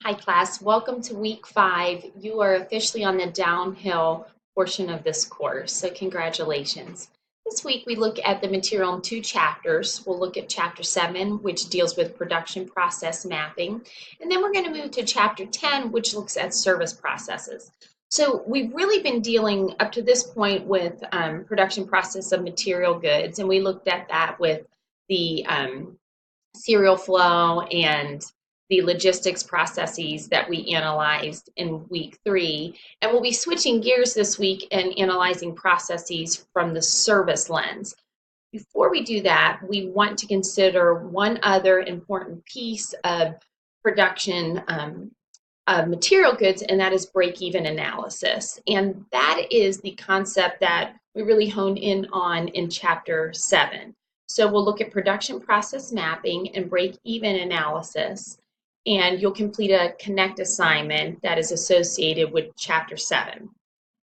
Hi class, welcome to week 5. You are officially on the downhill portion of this course, so congratulations. This week we look at the material in 2 chapters. We'll look at chapter 7, which deals with production process mapping, and then we're going to move to chapter 10, which looks at service processes. So we've really been dealing up to this point with production process of material goods, and we looked at that with the serial flow and the logistics processes that we analyzed in week 3. And we'll be switching gears this week and analyzing processes from the service lens. Before we do that, we want to consider one other important piece of production of material goods, and that is break-even analysis. And that is the concept that we really honed in on in chapter 7. So we'll look at production process mapping and break-even analysis, and you'll complete a Connect assignment that is associated with chapter 7.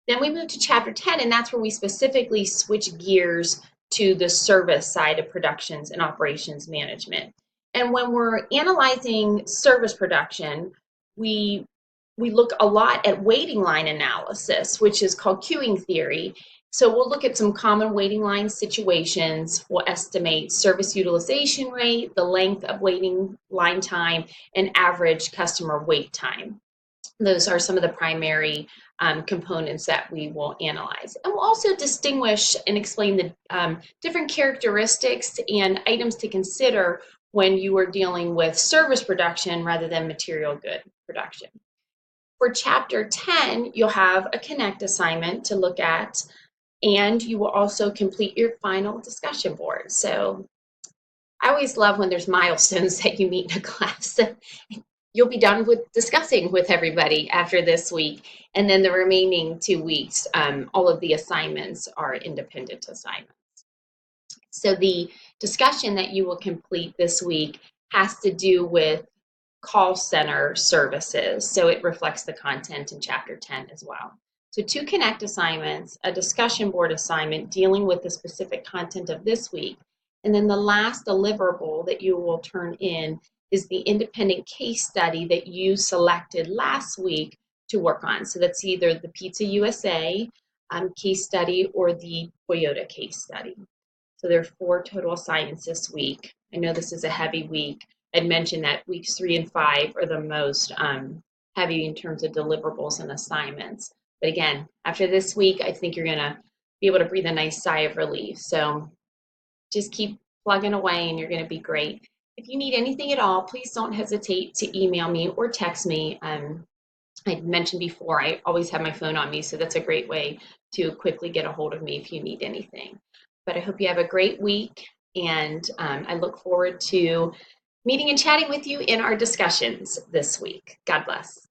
Then we move to chapter 10, and that's where we specifically switch gears to the service side of productions and operations management. And when we're analyzing service production, we look a lot at waiting line analysis, which is called queuing theory. So we'll look at some common waiting line situations. We'll estimate service utilization rate, the length of waiting line time, and average customer wait time. Those are some of the primary components that we will analyze. And we'll also distinguish and explain the different characteristics and items to consider when you are dealing with service production rather than material good production. For chapter 10, you'll have a Connect assignment to look at, and you will also complete your final discussion board. So I always love when there's milestones that you meet in a class. You'll be done with discussing with everybody after this week, and then the remaining 2 weeks, all of the assignments are independent assignments. So the discussion that you will complete this week has to do with call center services, so it reflects the content in chapter 10 as well. So 2 Connect assignments, a discussion board assignment dealing with the specific content of this week, and then the last deliverable that you will turn in is the independent case study that you selected last week to work on. So that's either the Pizza USA case study or the Toyota case study. So there are 4 total assignments this week. I know this is a heavy week. I'd mentioned that weeks 3 and 5 are the most heavy in terms of deliverables and assignments. But again, after this week, I think you're going to be able to breathe a nice sigh of relief. So just keep plugging away and you're going to be great. If you need anything at all, please don't hesitate to email me or text me. I mentioned before, I always have my phone on me, so that's a great way to quickly get a hold of me if you need anything. But I hope you have a great week, and I look forward to meeting and chatting with you in our discussions this week. God bless.